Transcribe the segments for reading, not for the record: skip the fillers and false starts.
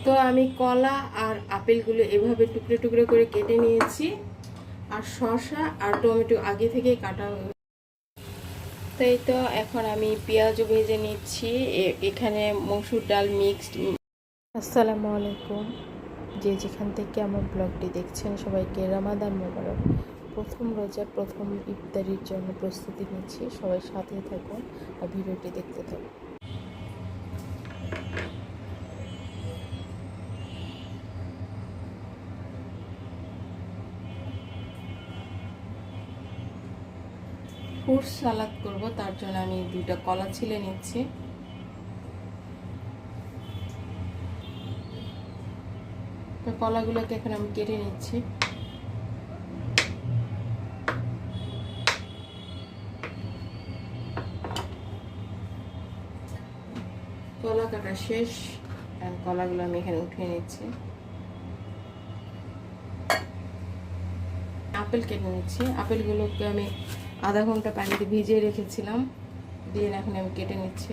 তো আমি কলা আর আপেলগুলো এভাবে টুকরো টুকরো করে কেটে নিয়েছি, আর শসা আর টমেটো আগে থেকেই কাটা হয়ে। তাই তো এখন আমি পেঁয়াজও ভেজে নিচ্ছি। এখানে মসুর ডাল মিক্সড। আসসালামু আলাইকুম, যে যেখান থেকে আমার ব্লগটি দেখছেন সবাইকে রমাদান মোবারক। প্রথম রোজার প্রথম ইফতারির জন্য প্রস্তুতি নিচ্ছি, সবাই সাথেই থাকুন আর ভিডিওটি দেখতে থাকুন। ফ্রুট সালাদ করব, তার জন্য আমি দুটো কলা ছিলে নিচ্ছি। তো কলাগুলোকে এখন আমি কেটে নিচ্ছি। কলা কাটা শেষ, কলাগুলো আমি এখানে উঠিয়ে নিচ্ছি। আপেল কেটে নিচ্ছি। আপেলগুলোকে আমি আধা ঘন্টা পানিতে ভিজিয়ে রেখেছিলাম, দিয়ে এখন আমি কেটে নিচ্ছি।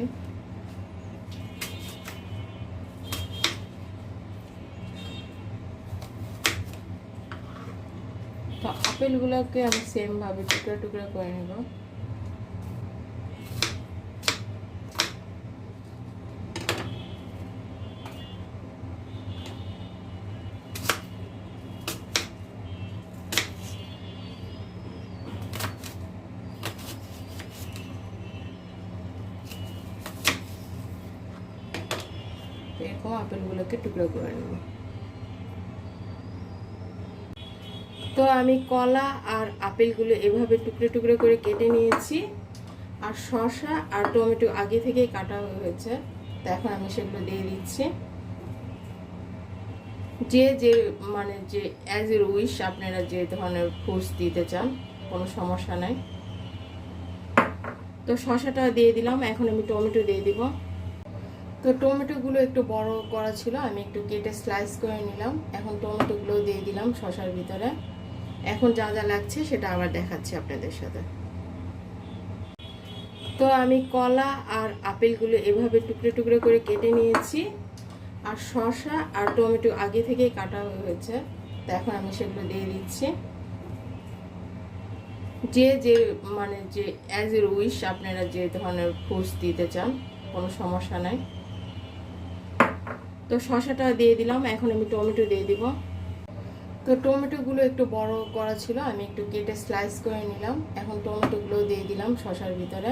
তো আপেলগুলোকে আমি সেম ভাবে টুকরা টুকরা করে নেব। এরকম আপেলগুলোকে টুকরো করে নেব। তো আমি কলা আর আপেলগুলো এভাবে টুকরো টুকরো করে কেটে নিয়েছি, আর শসা আর টমেটো আগে থেকেই কাটা হয়েছে। তো এখন আমি সেগুলো দিয়ে দিচ্ছি। যে অ্যাজ এ উইশ, আপনারা যে ধরনের ফ্রুটস দিতে চান কোনো সমস্যা নাই। তো শসাটা দিয়ে দিলাম, এখন আমি টমেটো দিয়ে দিব। তো টমেটোগুলো একটু বড় করা ছিল, আমি একটু কেটে স্লাইস করে নিলাম। এখন টমেটোগুলো দিয়ে দিলাম শসার ভিতরে। এখন যা যা লাগছে সেটা আবার দেখাচ্ছি আপনাদের সাথে। তো আমি কলা আর আপেলগুলো এভাবে টুকরো টুকরো করে কেটে নিয়েছি, আর শসা আর টমেটো আগে থেকেই কাটা হয়েছে। তো এখন আমি সেগুলো দিয়ে দিচ্ছি। যে অ্যাজ এ উইশ, আপনারা যে ধরনের ফ্রুটস দিতে চান কোনো সমস্যা নাই। তো শসাটা দিয়ে দিলাম, এখন আমি টমেটো দিয়ে দিব। তো টমেটোগুলো একটু বড় করা ছিল, আমি একটু কেটে স্লাইস করে নিলাম। এখন টমেটোগুলো দিয়ে দিলাম শসার ভিতরে।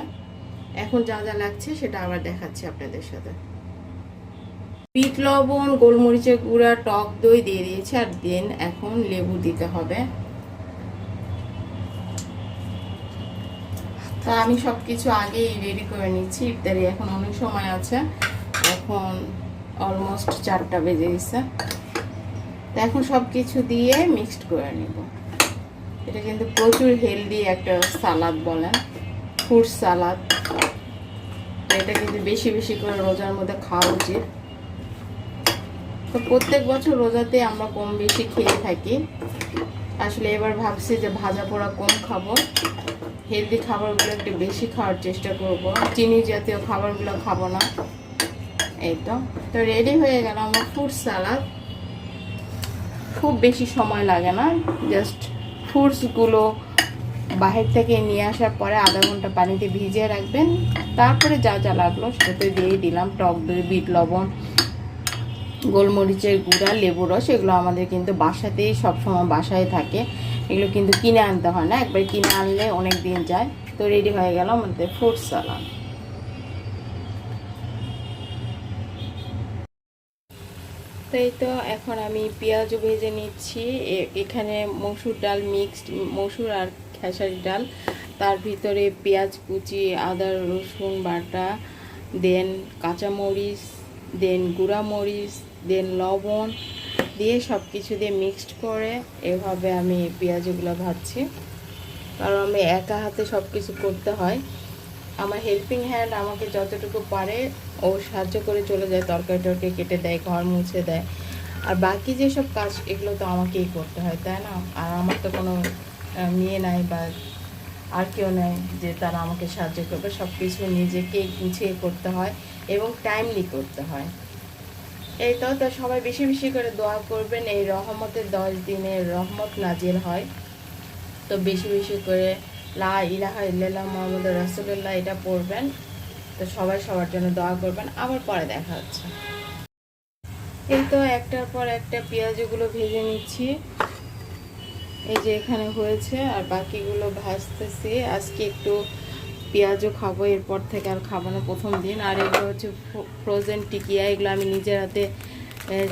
এখন যা যা লাগছে সেটা আবার দেখাচ্ছি আপনাদের সাথে। বিট লবণ, গোলমরিচের গুঁড়া, টক দই দিয়ে দিয়েছি, আর দেন এখন লেবু দিতে হবে। তো আমি সবকিছু আগেই রেডি করে নিচ্ছি। ইফতারি এখন অনেক সময় আছে, এখন অলমোস্ট 4টা বেজে গেছে। তো এখন সবকিছু দিয়ে মিক্সড করে নিব। এটা কিন্তু প্রচুর হেলদি একটা সালাদ বলেন, ফ্রুট সালাদ। তো এটা কিন্তু বেশি বেশি করে রোজার মধ্যে খাওয়া উচিত। তো প্রত্যেক বছর রোজাতে আমরা কম বেশি খেয়ে থাকি। আসলে এবার ভাবছি যে ভাজা পোড়া কম খাবো, হেলদি খাবারগুলো একটু বেশি খাওয়ার চেষ্টা করব, চিনি জাতীয় খাবারগুলো খাবো না। এই তো রেডি হয়ে গেল আমার ফ্রুট সালাদ। খুব বেশি সময় লাগে না, জাস্ট ফ্রুটসগুলো বাহির থেকে নিয়ে আসার পরে আধা ঘন্টা পানিতে ভিজিয়ে রাখবেন। তারপরে যা যা লাগলো সেটাতে দিয়ে দিলাম টক দই, বিট লবণ, গোলমরিচের গুঁড়া, লেবু রস। এগুলো আমাদের কিন্তু বাসাতেই সবসময় বাসায় থাকে, এগুলো কিন্তু কিনে আনতে হয় না, একবার কিনে আনলে অনেক দিন যায়। তো রেডি হয়ে গেল আমাদের ফ্রুট সালাদ। তাই তো এখন আমি পেঁয়াজও ভেজে নিচ্ছি। এখানে মসুর ডাল মিক্সড, মসুর আর খেসারি ডাল, তার ভিতরে পেঁয়াজ কুচি, আদা রসুন বাটা, দেন কাঁচামরিচ, দেন গুঁড়া মরিচ, দেন লবণ দিয়ে সব কিছু দিয়ে মিক্সড করে এভাবে আমি পেঁয়াজগুলো ভাজছি। কারণ আমি একা হাতে সব কিছু করতে হয়, আমার হেল্পিং হ্যান্ড আমাকে যতটুকু পারে ও সাহায্য করে চলে যায়, তরকারি টরকারি কেটে দেয়, ঘর মুছে দেয়। আর বাকি যেসব কাজ এগুলো তো আমাকেই করতে হয়, তাই না? আর আমার তো কোনো মেয়ে নাই বা আর কেউ নেই যে তারা আমাকে সাহায্য করবে। সব কিছু নিজেকে গুছিয়ে করতে হয় এবং টাইমলি করতে হয়। এই তো তো সবাই বেশি বেশি করে দোয়া করবেন, এই রহমতের 10 দিনের রহমত নাজিল হয়। তো বেশি বেশি করে লা ইলাহা ইল্লাল্লাহ মুহাম্মাদুর রাসূলুল্লাহ এটা পড়বেন। তো সবাই সবার জন্য দোয়া করবেন। আবার পরে দেখা হচ্ছে। এই তো একটার পর একটা পেঁয়াজগুলো ভেজে নিচ্ছি। এই যে এখানে হয়েছে, আর বাকিগুলো ভাজতেছি। আজকে একটু পেঁয়াজও খাবো, এরপর থেকে আর খাবো না, প্রথম দিন। আর এগুলো হচ্ছে ফ্রোজেন টিকিয়া, এগুলো আমি নিজের হাতে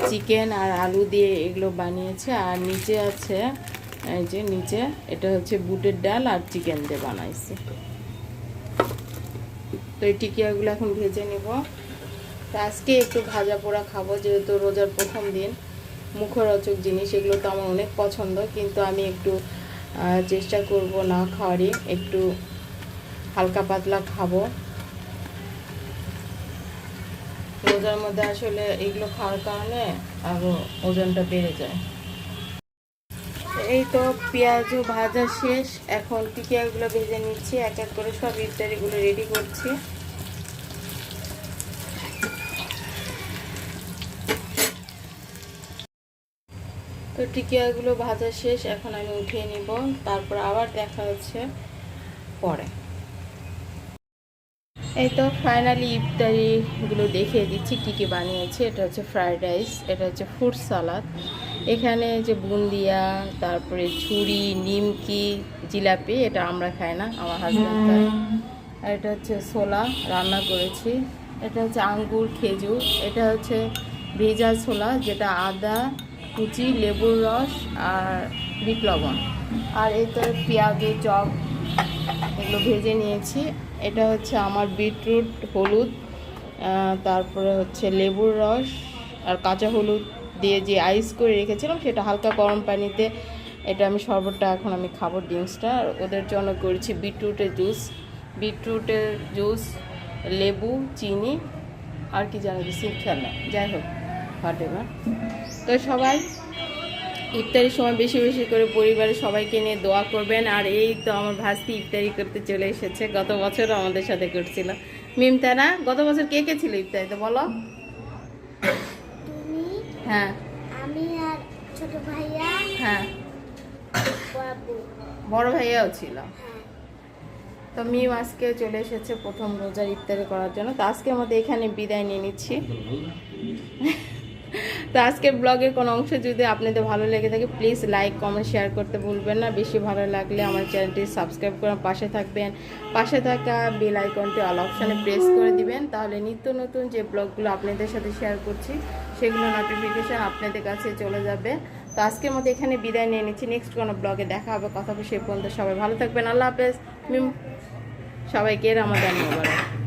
চিকেন আর আলু দিয়ে এগুলো বানিয়েছি। আর নিচে আছে এই যে নিচে, এটা হচ্ছে বুটের ডাল আর চিকেন দিয়ে বানাইছি। তো এই টিকিয়াগুলো এখন ভেজে নিব। তো আজকে একটু ভাজা পোড়া খাবো, যেহেতু রোজার প্রথম দিন। মুখরোচক জিনিস এগুলো তো আমার অনেক পছন্দ, কিন্তু আমি একটু চেষ্টা করব না খাওয়ারই, একটু হালকা পাতলা খাবো। রোজার মধ্যে আসলে এগুলো খাওয়ার কারণে আরও ওজনটা বেড়ে যায়। এই তো পেঁয়াজও ভাজা শেষ, এখন টিকিয়াগুলো ভেজে নিচ্ছি। এক এক করে সব ইফতারিগুলো রেডি করছি। তো টিকিয়াগুলো ভাজা শেষ, এখন আমি উঠিয়ে নিব। তারপর আবার দেখা হচ্ছে পরে। এই তো ফাইনালি ইফতারিগুলো দেখিয়ে দিচ্ছি কী কী বানিয়েছি। এটা হচ্ছে ফ্রাইড রাইস, এটা হচ্ছে ফ্রুট সালাদ, এখানে যে বুন্দিয়া, তারপরে ঝুড়ি, নিমকি, জিলাপি, এটা আমরা খাই না, আমার হাজব্যান্ড খায়। আর এটা হচ্ছে ছোলা রান্না করেছি, এটা হচ্ছে আঙ্গুর, খেজুর, এটা হচ্ছে ভেজা ছোলা, যেটা আদা কুচি, লেবুর রস আর বিট লবণ। আর এই তো পেঁয়াজের চপ, এগুলো ভেজে নিয়েছি। এটা হচ্ছে আমার বিটরুট, হলুদ, তারপরে হচ্ছে লেবুর রস আর কাঁচা হলুদ দিয়ে যে আইস করে রেখেছিলাম, সেটা হালকা গরম পানিতে, এটা আমি শরবতটা এখন আমি খাবো, ড্রিঙ্কসটা। আর ওদের জন্য করেছি বিটরুটের জুস, লেবু, চিনি, আর কি জানা দিচ্ছি খেয়াল না, যাই হোক হোয়াট এভার। তো সবাই ইফতারির সময় বেশি বেশি করে পরিবারের সবাইকে নিয়ে দোয়া করবেন। আর এই তো আমার ভাস্তি ইফতারি করতে চলে এসেছে, গত বছরও আমাদের সাথে করছিল। মিমতানা, গত বছর কে কে ছিল ইফতারিতে বলো? তুমি, হ্যাঁ, আমি আর ছোট ভাইয়া, হ্যাঁ, বাবু, বড় ভাইয়াও ছিল। হ্যাঁ। তো মিম আজকে চলে এসেছে প্রথম রোজার ইফতারি করার জন্য। তো আজকের মধ্যে এখানে বিদায় নিয়ে নিচ্ছি। তো আজকের ব্লগের কোনো অংশ যদি আপনাদের ভালো লেগে থাকে, প্লিজ লাইক, কমেন্ট, শেয়ার করতে ভুলবেন না। বেশি ভালো লাগলে আমার চ্যানেলটি সাবস্ক্রাইব করে পাশে থাকবেন। পাশে থাকা বেল আইকনটি অল অপশানে প্রেস করে দিবেন, তাহলে নিত্য নতুন যে ব্লগগুলো আপনাদের সাথে শেয়ার করছি সেগুলো নোটিফিকেশান আপনাদের কাছে চলে যাবে। তো আজকের মতো এখানে বিদায় নিয়ে নিচ্ছি। নেক্সট কোনো ব্লগে দেখা হবে, কথা হবে। সে পর্যন্ত সবাই ভালো থাকবেন। আল্লাহ হাফেজ। সবাইকে রমাদান মোবারক।